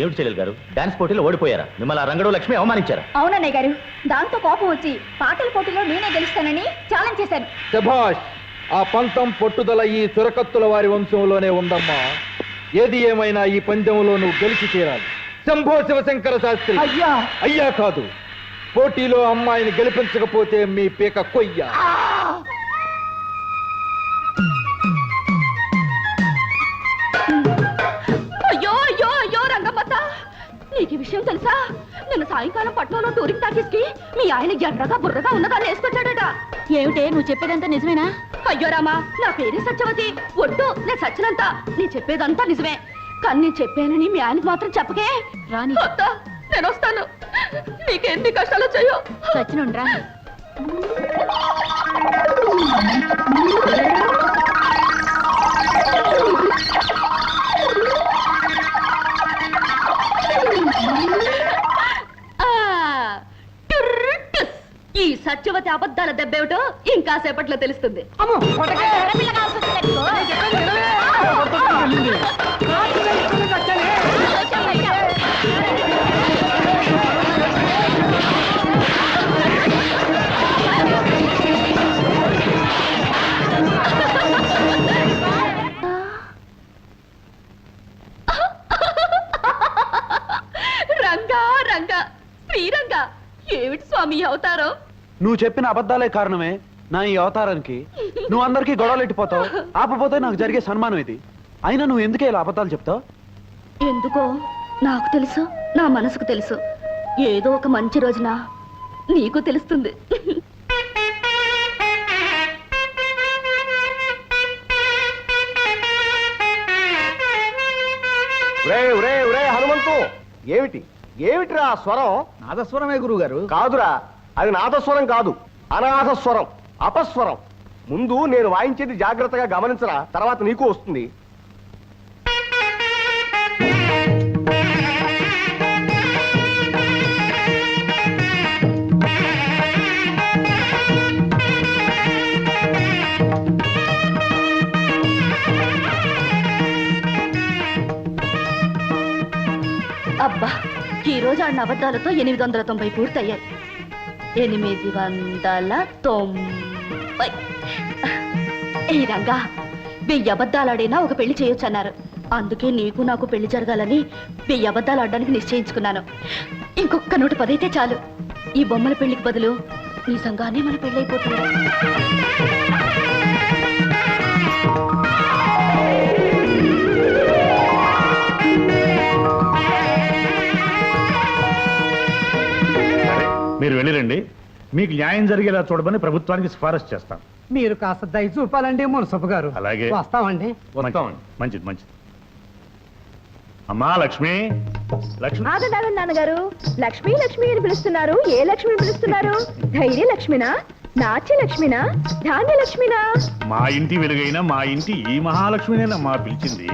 ఏమిటి చెల్లెలు గారు, డాన్స్ పోటీలో ఓడిపోయారా? మిమ్మల్ని రంగడు లక్ష్మి అవమానించారా? అవునన్నయ్య గారు, దాంతో కోపం వచ్చి పాటల పోటీలో నేనే గెలుస్తానని ఛాలెంజ్ చేశాను. శభాష్! ఆ పంతం పట్టుదల ఈ చురకత్తుల వారి వంశంలోనే ఉందమ్మా. ఏది ఏమైనా ఈ పందెంలో నువ్వు గెలిచి తీరాలి. శంభో శివశంకర శాస్త్రి! అయ్యా! అయ్యా కాదు, పోటీలో అమ్మాయిని గెలిపించకపోతే మీ పీక కొయ్య. అయ్యో అయ్యో అయ్యో రంగమ్మత్త, నీకు ఈ విషయం తెలుసా? నిన్న సాయంకాలం పట్నంలో టూరింగ్ టాకీస్కి మీ ఆయన ఎర్రగా బుర్రగా ఉన్నదాన్ని వేసుకొచ్చాడట. ఏమిటే నువ్వు చెప్పేదంతా నిజమేనా? అయ్యో రామా, నా పేరే సత్యవతి. ఒట్టు, నేను సచ్చినంత. నీ చెప్పేదంతా నిజమే, కానీ నేను చెప్పానని మీ ఆయనకు మాత్రం చెప్పకే. రాని నేను వస్తాను, నీకెన్ని కష్టాలు వచ్చాయో. సచ్చినుండ్రా. ఈ సత్యవతి అబద్ధాల దెబ్బేమిటో ఇంకా సేపట్లో తెలుస్తుంది. రంగా రంగా శ్రీరంగా, ఏమిటి స్వామి అవతారం? నువ్వు చెప్పిన అబద్ధాలే కారణమే నా ఈ అవతారానికి. నువ్వు అందరికీ గొడవలు ఎట్టిపోతావు, ఆపపోతే నాకు జరిగే సన్మానం ఇది. అయినా నువ్వు ఎందుకే ఇలా అబద్ధాలు చెప్తావు? ఎందుకో నాకు తెలుసు, నా మనసుకు తెలుసు. ఏదో ఒక మంచి రోజున నీకు తెలుస్తుంది. హనుమంతు, ఏమిటి ఏమిటిరా స్వరం? నాదస్వరమే గురువు గారు. కాదురా, అది నాదస్వరం కాదు, అనాథస్వరం, అపస్వరం. ముందు నేను వాయించేది జాగ్రత్తగా గమనించరా, తర్వాత నీకు వస్తుంది. అబ్బా, ఈ రోజు ఆడిన అబద్ధాలతో 890 పూర్తయ్యాయి. 890. ఈ రంగా, 1000 అబద్ధాలాడైనా ఒక పెళ్లి చేయొచ్చన్నారు. అందుకే నీకు నాకు పెళ్లి జరగాలని 1000 అబద్ధాలు ఆడడానికి నిశ్చయించుకున్నాను. ఇంకొక 110 అయితే చాలు. ఈ బొమ్మల పెళ్లికి బదులు నిజంగానే మన పెళ్ళైపోతుంది. మీరు వెళ్ళిరండి, మీకు న్యాయం జరిగేలా చూడమని ప్రభుత్వానికి సిఫారసు చేస్తాం. మీరు కాస్త దయ చూపాలండి మున్సబ్ గారు. అలాగే, వస్తామండి. మంచిది మంచిది. అమ్మా లక్ష్మి, లక్ష్మి. ఆగండి నాన్నగారు, లక్ష్మి లక్ష్మి అని పిలుస్తున్నారు. ఏ లక్ష్మిని పిలుస్తున్నారు? ధైర్య లక్ష్మినా, నాట్య లక్ష్మినా, ధాన్య లక్ష్మినా? మా ఇంటి వెలుగైన మా ఇంటి ఈ మహాలక్ష్మినేనమ్మా పిలిచింది.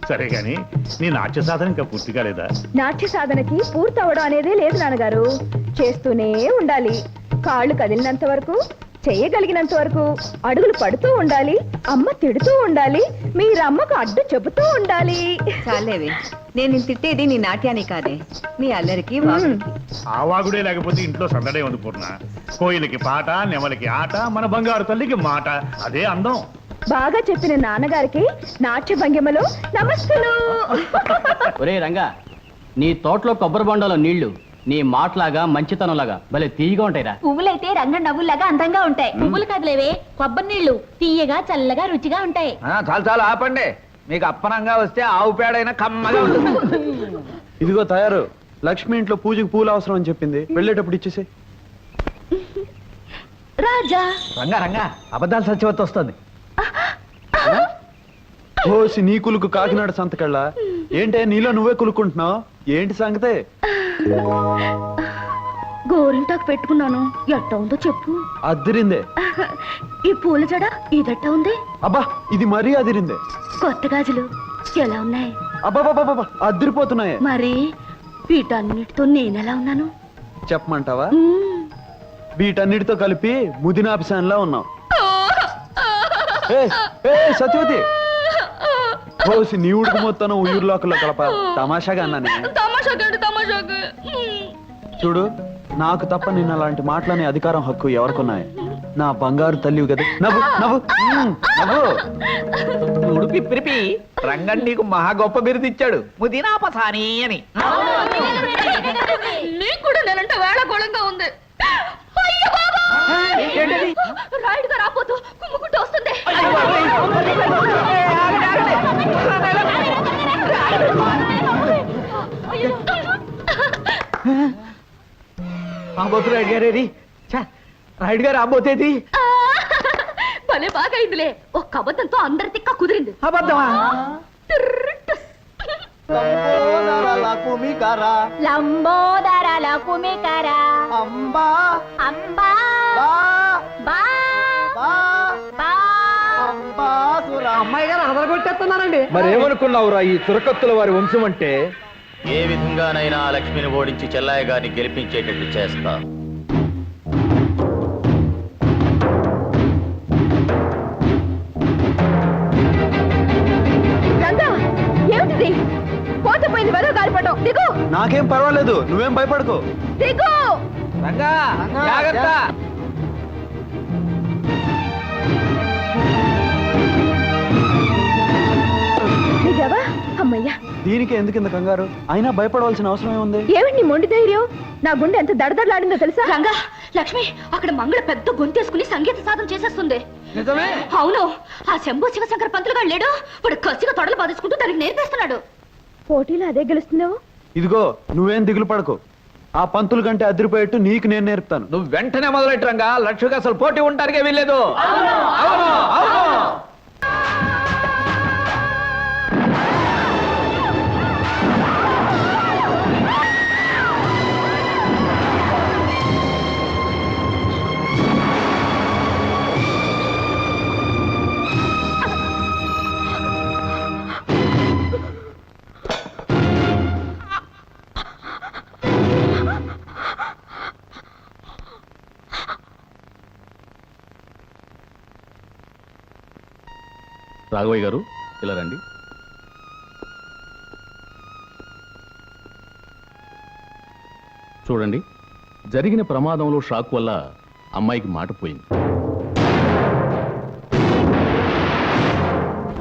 సరే గాని నీ నాట్య సాధన ఇంకా పూర్తి కాలేదా? నాట్య సాధనకి పూర్తి అవడం అనేదే లేదు నాన్నగారు. చేస్తూనే ఉండాలి. కాళ్ళు కదిలినంత వరకు, చేయగలిగినంత వరకు అడుగులు పడుతూ ఉండాలి. అమ్మ తిడుతూ ఉండాలి, మీరమ్మకు అడ్డు చెబుతూ ఉండాలి. చాలేవే, నేను తిట్టేది నీ నాట్యాన్ని కాదే, నీ అల్లరికి వాగుడికి. ఆ వాగుడే లేకపోతే ఇంట్లో సందడే ఉంది పూర్ణ. కోయిలకి పాట, నెమలికి ఆట, మన బంగారు తల్లికి మాట, అదే అందం. బాగా చెప్పిన నాన్నగారికి నాట్య భంగిమలో నమస్సులు. ఒరే రంగా, నీ తోటలో కొబ్బరి బొండలో నీళ్లు నీ మాటలాగా మంచితనంలాగా భలే తీయగా ఉంటాయిరా. పువ్వులైతే రంగ నవ్వులాగా అందంగా ఉంటాయి. పువ్వులు కదలేవే, కొబ్బరి నీళ్లు తీయగా చల్లగా రుచిగా ఉంటాయి. చాలా చాలా ఆపండి, మీకు అప్పనంగా వస్తే ఆవు పేడైనా కమ్మగా ఉంటుంది. ఇదిగో తయారు. లక్ష్మి ఇంట్లో పూజకి పూలు అవసరం అని చెప్పింది, వెళ్ళేటప్పుడు ఇచ్చేసే. రాజా రంగా రంగా, అబద్ధాలు సత్యవతి వస్తుంది. ఓసి నీ కులుకు కాకినాడ సంతకళ్ళ. ఏంటే నీలో నువ్వే కులుకుంటున్నావు? ఏంటి సంగతే? గోరింటాకు పెట్టుకున్నాను, ఎట్ట ఉందో చెప్పు. అదిరిందే. ఈ పూల జడ ఇదట్ట ఉంది. అబ్బా, ఇది మరీ అదిరిందే. కొత్త గాజులు ఎలా ఉన్నాయి? అబ్బాబాబా, అదిరిపోతున్నాయే. మరి వీటన్నిటితో నేనెలా ఉన్నాను చెప్పమంటావా? వీటన్నిటితో కలిపి ముదినాభిసాన్లా ఉన్నావు. సత్యవతి కోసి నీ ఉడుకు మొత్తం ఊర్లోకల్లో కలప తమాషాగా అన్నానే. చూడు, నాకు తప్ప నిన్న అలాంటి మాటలనే అధికారం హక్కు ఎవరికున్నాయి? నా బంగారు తల్లివి కదా. నవ్వు నవ్వు నవ్వు. ఉడిపి పిరిపి రంగన్ నీకు మహా గొప్ప బిరుదిచ్చాడు, ముదినాపసాని అని. నీకు కూడా నేనంటే వేళకోళంగా ఉంది. రాయుడుగా రాపోతూ కుమ్ముకుంటూ వస్తుంది. రాబోతు రాయుడు గారేది, రాయుడు గారు రాబోతేది. భలే బాగా అయిందిలే. ఒక్క అబద్ధంతో అందరి తిక్క కుదిరింది. అబద్ధమా? లంబోదర లకుమికర అంబా అంబా బా అమ్మాయి గారు అదరగొట్టేస్తున్నారండి. మరేమనుకున్నావురా ఈ చురకత్తుల వారి వంశం అంటే? ఏ విధంగానైనా ఆ లక్ష్మిని ఓడించి చెల్లాయి గారిని గెలిపించేటట్టు చేస్తా. ఏమిటిది? పోతే పోయింది వెదవ గాలిపటం. దిగు. నాకేం పర్వాలేదు, నువ్వేం భయపడకు. దిగు. రంగా జాగ్రత్త. దిగావా? అమ్మయ్యా. దీనికి ఎందుకు ఇంత కంగారు? అయినా భయపడవలసిన అవసరం ఏముంది? ఏమిటి నీ మొండి ధైర్యం? నా గుండె ఎంత దడదడలాడిందో తెలుసా? రంగా, లక్ష్మి అక్కడ మంగళ పెద్ద గొంతేసుకుని సంగీత సాధన చేసేస్తుంది. నిజమే? అవును. ఆ శంభు శివశంకర పంతులు గారు లేడు, వాడు కసిగా తొడలు బాధేసుకుంటూ దానికి నేర్పేస్తున్నాడు. పోటీలో అదే గెలుస్తున్నావు. ఇదిగో, నువ్వేం దిగులు పడకు. ఆ పంతులు కంటే అదిరిపోయేట్టు నీకు నేను నేర్పుతాను. నువ్వు వెంటనే మొదలెట్టు రంగా. లక్ష్మికి అసలు పోటీ ఉంటానికే వీల్లేదు. అవును అవును. రాఘవయ్య గారు, ఇలా రండి. చూడండి, జరిగిన ప్రమాదంలో షాక్ వల్ల అమ్మాయికి మాట పోయింది.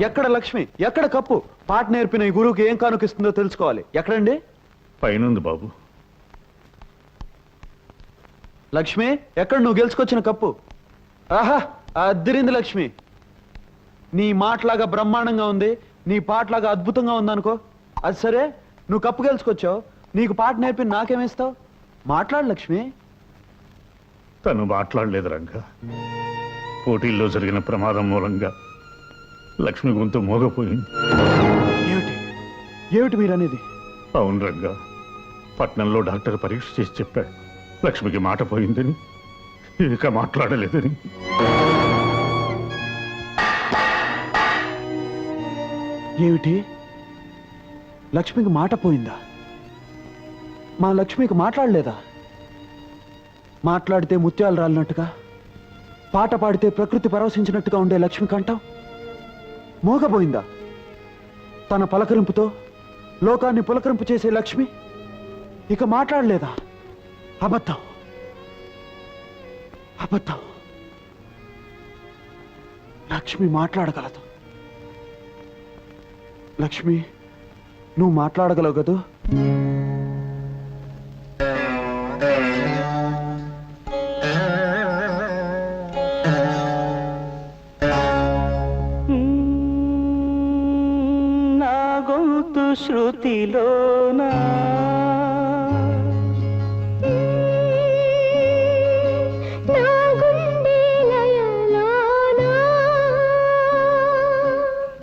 ఎక్కడ లక్ష్మి, ఎక్కడ కప్పు? పాట నేర్పిన ఈ గురువుకి ఏం కానుకిస్తుందో తెలుసుకోవాలి. ఎక్కడండి? పైనుంది బాబు. లక్ష్మి, ఎక్కడ నువ్వు గెలుచుకొచ్చిన కప్పు? ఆహా, అద్దిరింది లక్ష్మి. నీ మాటలాగా బ్రహ్మాండంగా ఉంది, నీ పాటలాగా అద్భుతంగా ఉందనుకో. అది సరే, నువ్వు కప్పు గెలుచుకొచ్చావు, నీకు పాట నేర్పి నాకేమిస్తావు? మాట్లాడు లక్ష్మి. తను మాట్లాడలేదు రంగా. పోటీల్లో జరిగిన ప్రమాదం మూలంగా లక్ష్మి గొంతు మోగపోయింది. ఏమిటి ఏమిటి మీరనేది? అవును రంగా, పట్నంలో డాక్టర్ పరీక్ష చేసి చెప్పాడు లక్ష్మికి మాట పోయిందని, ఇక మాట్లాడలేదని. ఏమిటి? లక్ష్మికి మాట పోయిందా? మా లక్ష్మికి మాట్లాడలేదా? మాట్లాడితే ముత్యాలు రాలినట్టుగా, పాట పాడితే ప్రకృతి పరవశించినట్టుగా ఉండే లక్ష్మి కంఠం మోగపోయిందా? తన పలకరింపుతో లోకాన్ని పులకరింపు చేసే లక్ష్మి ఇక మాట్లాడలేదా? అబద్ధం, అబద్ధం. లక్ష్మి మాట్లాడగలదు. లక్ష్మి, నువ్వు మాట్లాడగలవు కదూ? నా గొంతు శృతిలోనా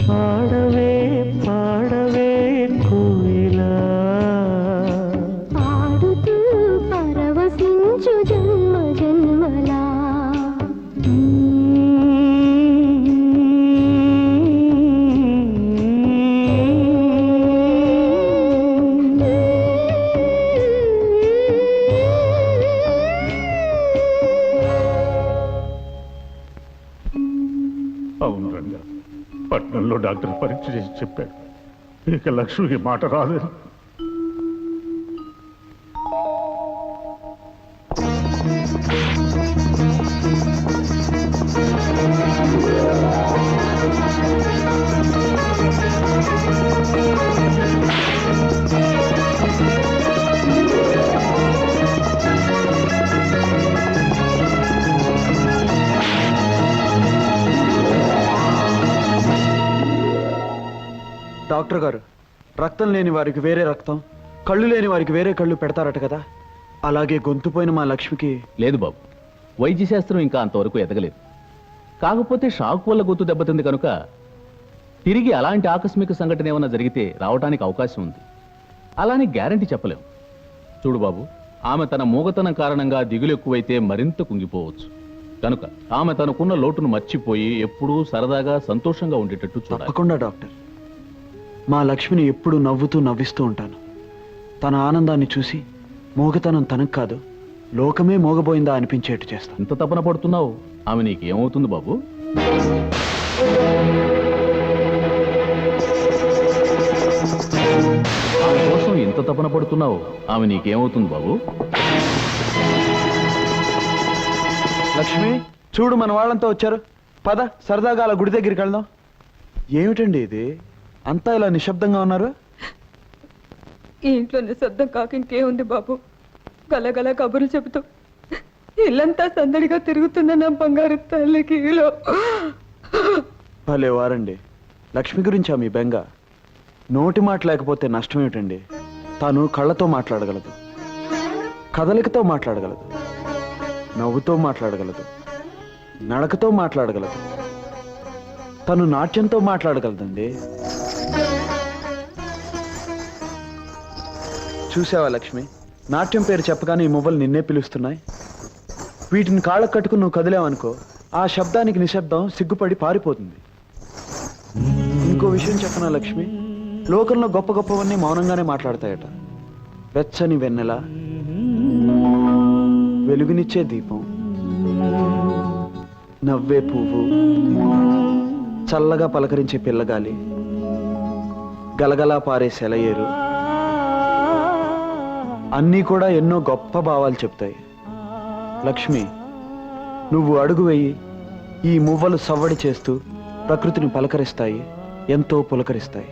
పాడవే పాడవే కోయిలా అవును రంగా, పట్నంలో డాక్టర్ పరీక్ష చేసి చెప్పాడు ఇక లక్ష్మికి మాట రాలేదు. డాక్టర్ గారు, రక్తం లేని వారికి వేరే రక్తం, కళ్ళు లేని వారికి వేరే కళ్ళు పెడతారట కదా, అలాగే గొంతుపోయిన మా లక్ష్మికి. లేదు బాబు, వైద్య శాస్త్రం ఇంకా అంతవరకు ఎదగలేదు. కాకపోతే షాక్ వల్ల గొంతు దెబ్బతింది కనుక తిరిగి అలాంటి ఆకస్మిక సంఘటన ఏమైనా జరిగితే రావడానికి అవకాశం ఉంది. అలానే గ్యారంటీ చెప్పలేం. చూడు బాబు, ఆమె తన మూగతనం కారణంగా దిగులు ఎక్కువైతే మరింత కుంగిపోవచ్చు. కనుక ఆమె తనకున్న లోటును మర్చిపోయి ఎప్పుడూ సరదాగా సంతోషంగా ఉండేటట్టు చూడాలి. తప్పకుండా డాక్టర్. మా లక్ష్మిని ఎప్పుడు నవ్వుతూ నవ్విస్తూ ఉంటాను. తన ఆనందాన్ని చూసి మోగతనం తనకు కాదు, లోకమే మోగబోయిందా అనిపించేట్టు చేస్తాను. ఇంత తపన పడుతున్నావు, ఆమె నీకేమవుతుంది బాబు? ఆమె కోసం ఇంత తపన పడుతున్నావు, ఆమె నీకేమవుతుంది బాబు? లక్ష్మి, చూడు మన వాళ్ళంతా వచ్చారు. పద, సరదాగా అలా గుడి దగ్గరికి వెళ్దాం. ఏమిటండి ఇది, అంతా ఇలా నిశ్శబ్దంగా ఉన్నారు? ఈ ఇంట్లో నిశ్శబ్దం కాక ఇంకేముంది బాబు? గలగల కబుర్లు చెబుతూ ఇల్లంతా సందడిగా తిరుగుతున్న నా బంగారు తల్లికి భలే వారండి. లక్ష్మి గురించా మీ బెంగ? నోటి మాట లేకపోతే నష్టం ఏమిటండి? తాను కళ్ళతో మాట్లాడగలదు, కదలికతో మాట్లాడగలదు, నవ్వుతో మాట్లాడగలదు, నడకతో మాట్లాడగలదు, తను నాట్యంతో మాట్లాడగలదండి. చూసావా లక్ష్మి, నాట్యం పేరు చెప్పగానే ఈ మువ్వలు నిన్నే పిలుస్తున్నాయి. వీటిని కాళ్ళకు కట్టుకుని నువ్వు కదిలేవనుకో, ఆ శబ్దానికి నిశ్శబ్దం సిగ్గుపడి పారిపోతుంది. ఇంకో విషయం చెప్పనా లక్ష్మి, లోకంలో గొప్ప గొప్పవన్నీ మౌనంగానే మాట్లాడతాయట. వెచ్చని వెన్నెల, వెలుగునిచ్చే దీపం, నవ్వే పువ్వు, చల్లగా పలకరించే పిల్లగాలి, గలగలా పారే సెలయేరు, అన్నీ కూడా ఎన్నో గొప్ప భావాలు చెప్తాయి. లక్ష్మి, నువ్వు అడుగు వేయి, ఈ మువ్వలు సవ్వడి చేస్తూ ప్రకృతిని పలకరిస్తాయి, ఎంతో పులకరిస్తాయి.